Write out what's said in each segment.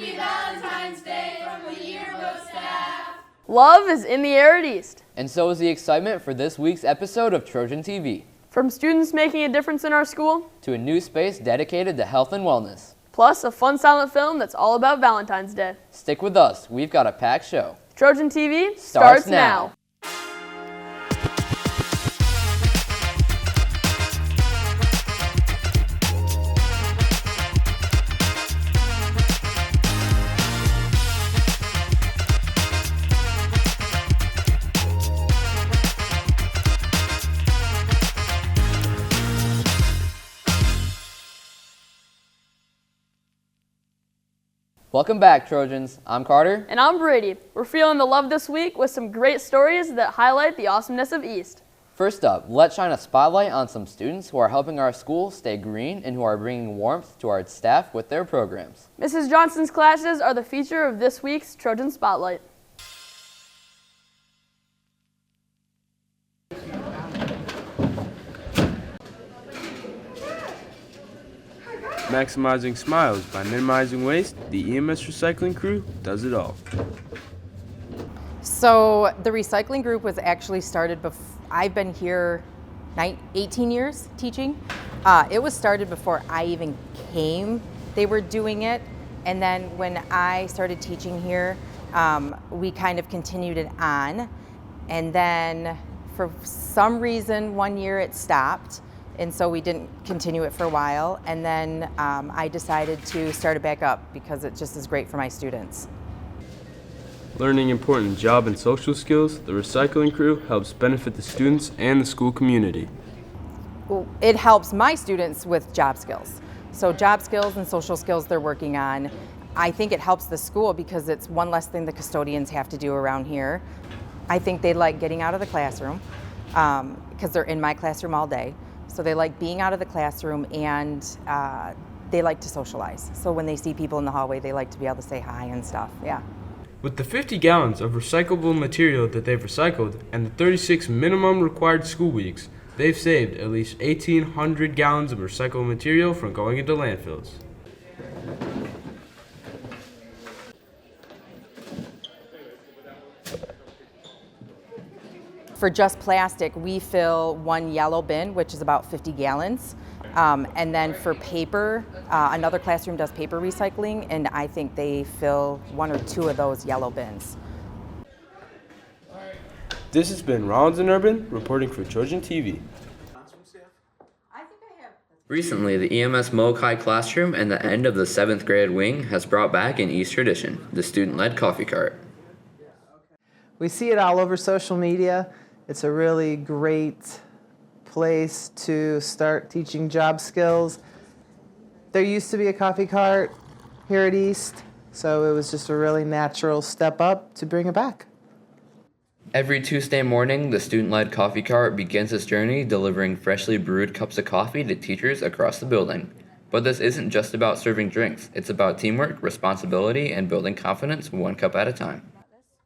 Happy Valentine's Day from the yearbook staff. Love is in the air at East. And so is the excitement for this week's episode of Trojan TV. From students making a difference in our school, to a new space dedicated to health and wellness. plus a fun silent film that's all about Valentine's Day. Stick with us, we've got a packed show. Trojan TV starts now. Welcome back, Trojans. I'm Carter. And I'm Brady. We're feeling the love this week with some great stories that highlight the awesomeness of East. First up, let's shine a spotlight on some students who are helping our school stay green and who are bringing warmth to our staff with their programs. Mrs. Johnson's classes are the feature of this week's Trojan Spotlight. Maximizing smiles by minimizing waste, the EMS recycling crew does it all. So the recycling group was actually started before. I've been here 18 years teaching. It was started before I even came. They were doing it. And then when I started teaching here, we kind of continued it on. And then for some reason, one year it stopped. And so we didn't continue it for a while. And then I decided to start it back up because it just is great for my students. Learning important job and social skills, the recycling crew helps benefit the students and the school community. Well, it helps my students with job skills. So job skills and social skills they're working on. I think it helps the school because it's one less thing the custodians have to do around here. I think they like getting out of the classroom because they're in my classroom all day. So they like being out of the classroom and they like to socialize. So when they see people in the hallway, they like to be able to say hi and stuff, yeah. With the 50 gallons of recyclable material that they've recycled and the 36 minimum required school weeks, they've saved at least 1,800 gallons of recyclable material from going into landfills. For just plastic, we fill one yellow bin, which is about 50 gallons. And then for paper, another classroom does paper recycling, and I think they fill one or two of those yellow bins. This has been Rollins and Urban reporting for Trojan TV. Recently, the EMS Molokai classroom and the end of the 7th grade wing has brought back an East tradition, the student-led coffee cart. We see it all over social media. It's a really great place to start teaching job skills. There used to be a coffee cart here at East, so it was just a really natural step up to bring it back. Every Tuesday morning, the student-led coffee cart begins its journey delivering freshly brewed cups of coffee to teachers across the building. But this isn't just about serving drinks. It's about teamwork, responsibility, and building confidence one cup at a time.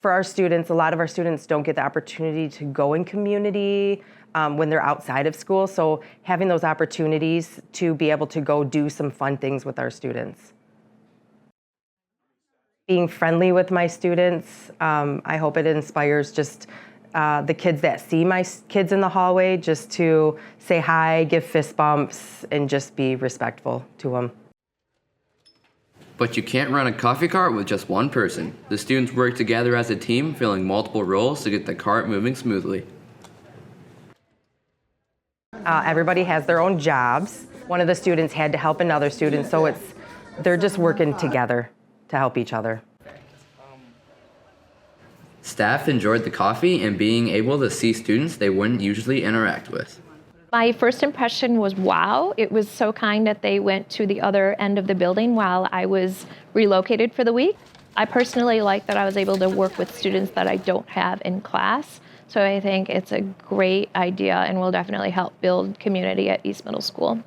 For our students, a lot of our students don't get the opportunity to go in community when they're outside of school. So having those opportunities to be able to go do some fun things with our students. Being friendly with my students, I hope it inspires just the kids that see my kids in the hallway just to say hi, give fist bumps, and just be respectful to them. But you can't run a coffee cart with just one person. The students work together as a team, filling multiple roles to get the cart moving smoothly. Everybody has their own jobs. One of the students had to help another student, so they're just working together to help each other. Staff enjoyed the coffee and being able to see students they wouldn't usually interact with. My first impression was wow. It was so kind that they went to the other end of the building while I was relocated for the week. I personally like that I was able to work with students that I don't have in class. So I think it's a great idea and will definitely help build community at East Middle School.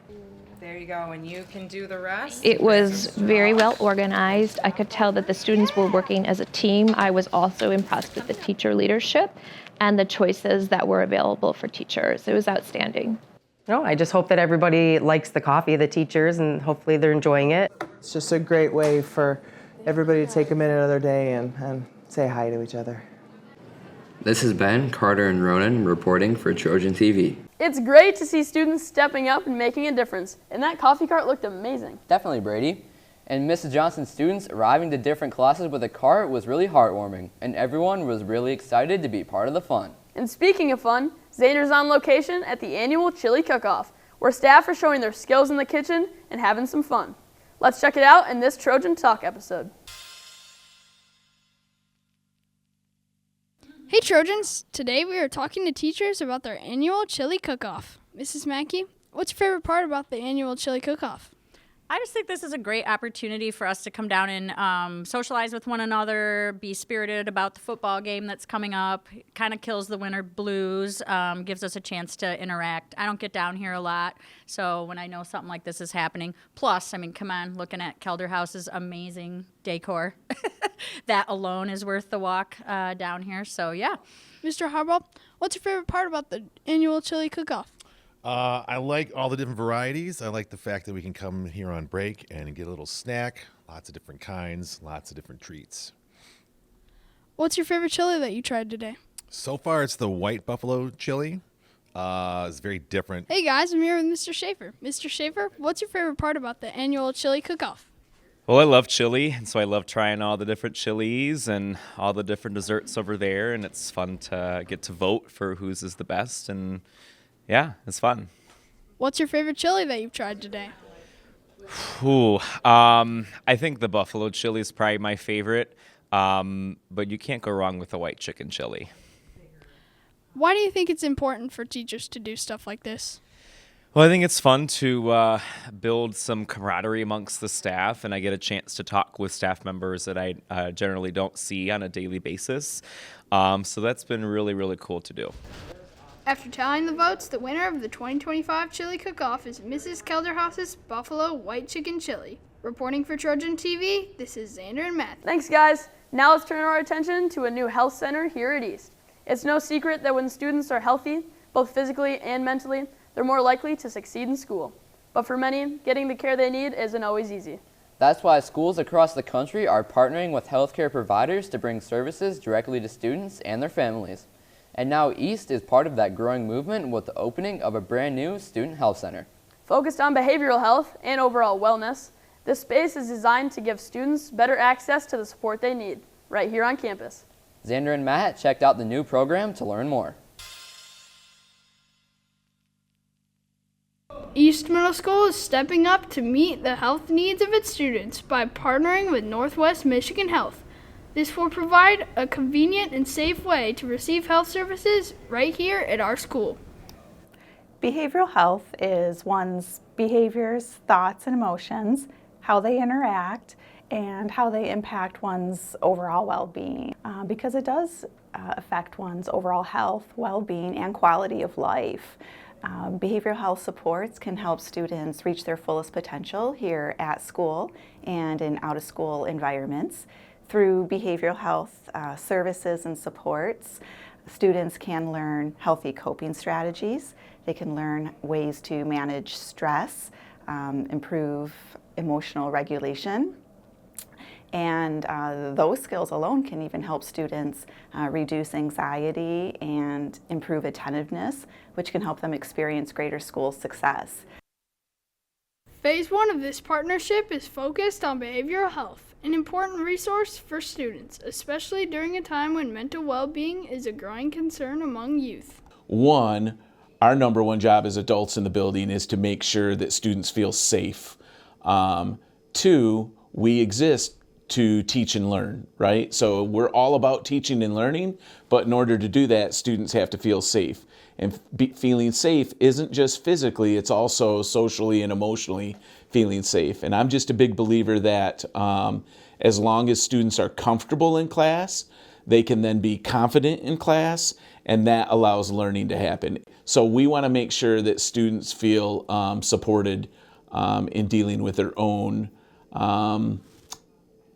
There you go, and you can do the rest. It was very well organized. I could tell that the students were working as a team. I was also impressed with the teacher leadership and the choices that were available for teachers. It was outstanding. No, I just hope that everybody likes the coffee, the teachers, and hopefully they're enjoying it. It's just a great way for everybody to take a minute of their day and say hi to each other. This is Ben, Carter, and Ronan reporting for Trojan TV. It's great to see students stepping up and making a difference, and that coffee cart looked amazing. Definitely, Brady. And Mrs. Johnson's students arriving to different classes with a cart was really heartwarming, and everyone was really excited to be part of the fun. And speaking of fun, Zaner's on location at the annual chili cook-off, where staff are showing their skills in the kitchen and having some fun. Let's check it out in this Trojan Talk episode. Hey Trojans! Today we are talking to teachers about their annual chili cook-off. Mrs. Mackey, what's your favorite part about the annual chili cook-off? I just think this is a great opportunity for us to come down and socialize with one another, be spirited about the football game that's coming up. Kind of kills the winter blues, gives us a chance to interact. I don't get down here a lot, so when I know something like this is happening, plus, I mean, come on, looking at Kelder House's amazing decor, that alone is worth the walk down here, so yeah. Mr. Harbaugh, what's your favorite part about the annual chili cook-off? I like all the different varieties. I like the fact that we can come here on break and get a little snack, lots of different kinds, lots of different treats. What's your favorite chili that you tried today? So far, it's the white buffalo chili. It's very different. Hey guys, I'm here with Mr. Schaefer. Mr. Schaefer, what's your favorite part about the annual chili cook-off? Well, I love chili, and so I love trying all the different chilies and all the different desserts over there, and it's fun to get to vote for whose is the best, and yeah, it's fun. What's your favorite chili that you've tried today? I think the buffalo chili is probably my favorite, but you can't go wrong with the white chicken chili. Why do you think it's important for teachers to do stuff like this? Well, I think it's fun to build some camaraderie amongst the staff, and I get a chance to talk with staff members that I generally don't see on a daily basis. So that's been really, really cool to do. After tallying the votes, the winner of the 2025 Chili Cook-Off is Mrs. Kelderhaus's Buffalo White Chicken Chili. Reporting for Trojan TV, this is Xander and Matthew. Thanks, guys. Now let's turn our attention to a new health center here at East. It's no secret that when students are healthy, both physically and mentally, they're more likely to succeed in school. But for many, getting the care they need isn't always easy. That's why schools across the country are partnering with healthcare providers to bring services directly to students and their families. And now East is part of that growing movement with the opening of a brand new student health center. Focused on behavioral health and overall wellness, this space is designed to give students better access to the support they need, right here on campus. Xander and Matt checked out the new program to learn more. East Middle School is stepping up to meet the health needs of its students by partnering with Northwest Michigan Health. This will provide a convenient and safe way to receive health services right here at our school. Behavioral health is one's behaviors, thoughts, and emotions, how they interact, and how they impact one's overall well-being, because it does affect one's overall health, well-being, and quality of life. Behavioral health supports can help students reach their fullest potential here at school and in out-of-school environments. Through behavioral health services and supports, students can learn healthy coping strategies. They can learn ways to manage stress, improve emotional regulation, and those skills alone can even help students reduce anxiety and improve attentiveness, which can help them experience greater school success. Phase 1 of this partnership is focused on behavioral health, an important resource for students, especially during a time when mental well-being is a growing concern among youth. One, our number one job as adults in the building is to make sure that students feel safe. Two, we exist to teach and learn, right? So we're all about teaching and learning, but in order to do that, students have to feel safe. And feeling safe isn't just physically, it's also socially and emotionally feeling safe. And I'm just a big believer that as long as students are comfortable in class, they can then be confident in class, and that allows learning to happen. So we want to make sure that students feel supported in dealing with their own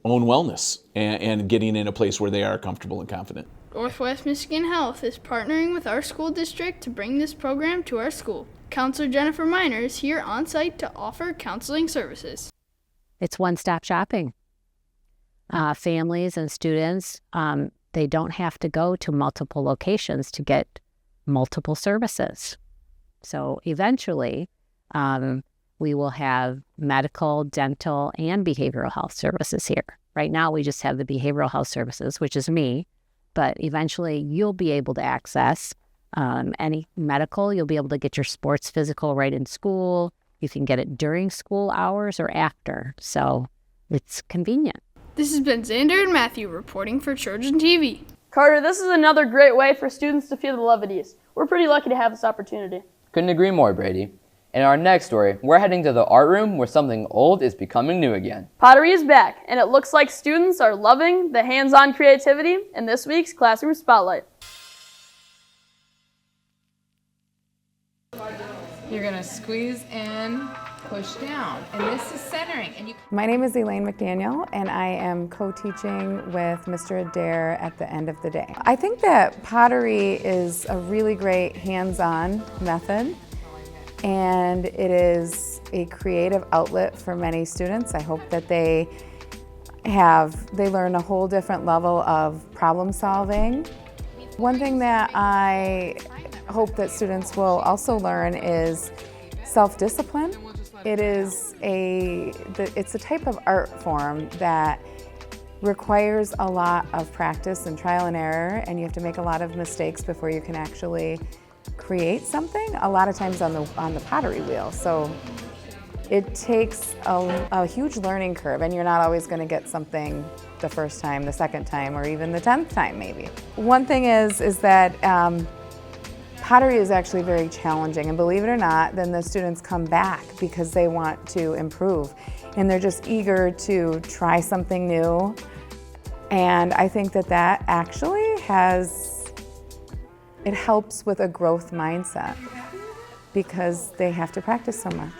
wellness and getting in a place where they are comfortable and confident. Northwest Michigan Health is partnering with our school district to bring this program to our school. Counselor Jennifer Miner is here on site to offer counseling services. It's one-stop shopping. families and students, they don't have to go to multiple locations to get multiple services. So eventually, we will have medical, dental, and behavioral health services here. Right now, we just have the behavioral health services, which is me, but eventually you'll be able to access any medical. You'll be able to get your sports physical right in school. You can get it during school hours or after, so it's convenient. This has been Xander and Matthew reporting for Trojan TV. Carter, this is another great way for students to feel the love at East. We're pretty lucky to have this opportunity. Couldn't agree more, Brady. In our next story, we're heading to the art room where something old is becoming new again. Pottery is back, and it looks like students are loving the hands-on creativity in this week's Classroom Spotlight. You're gonna squeeze in, push down, and this is centering. And My name is Elaine McDaniel, and I am co-teaching with Mr. Adair at the end of the day. I think that pottery is a really great hands-on method, and it is a creative outlet for many students. I hope that they learn a whole different level of problem solving. One thing that I hope that students will also learn is self-discipline. It's a type of art form that requires a lot of practice and trial and error, and you have to make a lot of mistakes before you can actually create something, a lot of times on the pottery wheel. So it takes a huge learning curve, and you're not always going to get something the first time, the second time, or even the 10th time maybe. One thing is that pottery is actually very challenging, and believe it or not, then the students come back because they want to improve, and they're just eager to try something new. And I think that actually it helps with a growth mindset because they have to practice so much.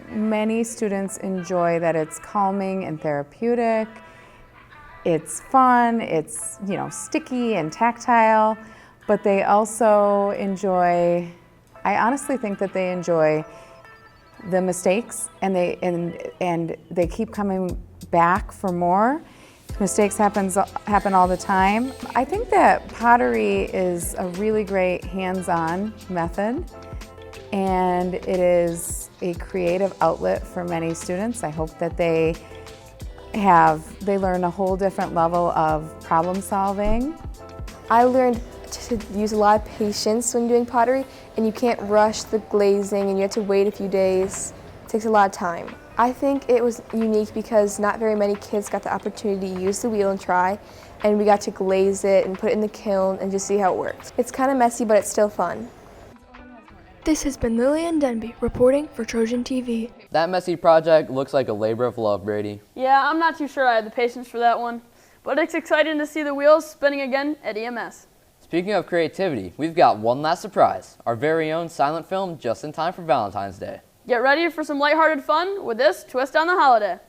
Many students enjoy that it's calming and therapeutic, it's fun, it's sticky and tactile, but they also enjoy, I honestly think that they enjoy the mistakes, and they keep coming back for more. Mistakes happen all the time. I think that pottery is a really great hands-on method, and it is a creative outlet for many students. I hope that they learn a whole different level of problem solving. I learned to use a lot of patience when doing pottery, and you can't rush the glazing, and you have to wait a few days. It takes a lot of time. I think it was unique because not very many kids got the opportunity to use the wheel and try, and we got to glaze it and put it in the kiln and just see how it works. It's kind of messy, but it's still fun. This has been Lillian Denby reporting for Trojan TV. That messy project looks like a labor of love, Brady. Yeah, I'm not too sure I have the patience for that one, but it's exciting to see the wheels spinning again at EMS. Speaking of creativity, we've got one last surprise, our very own silent film just in time for Valentine's Day. Get ready for some lighthearted fun with this twist on the holiday.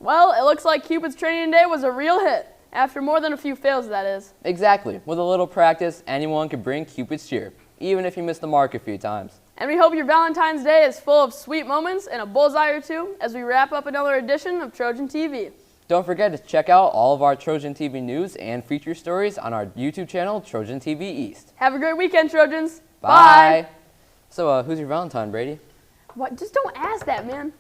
Well, it looks like Cupid's training day was a real hit. After more than a few fails, that is. Exactly. With a little practice, anyone can bring Cupid's cheer, even if you miss the mark a few times. And we hope your Valentine's Day is full of sweet moments and a bullseye or two as we wrap up another edition of Trojan TV. Don't forget to check out all of our Trojan TV news and feature stories on our YouTube channel, Trojan TV East. Have a great weekend, Trojans. Bye. So, who's your Valentine, Brady? What? Just don't ask that, man.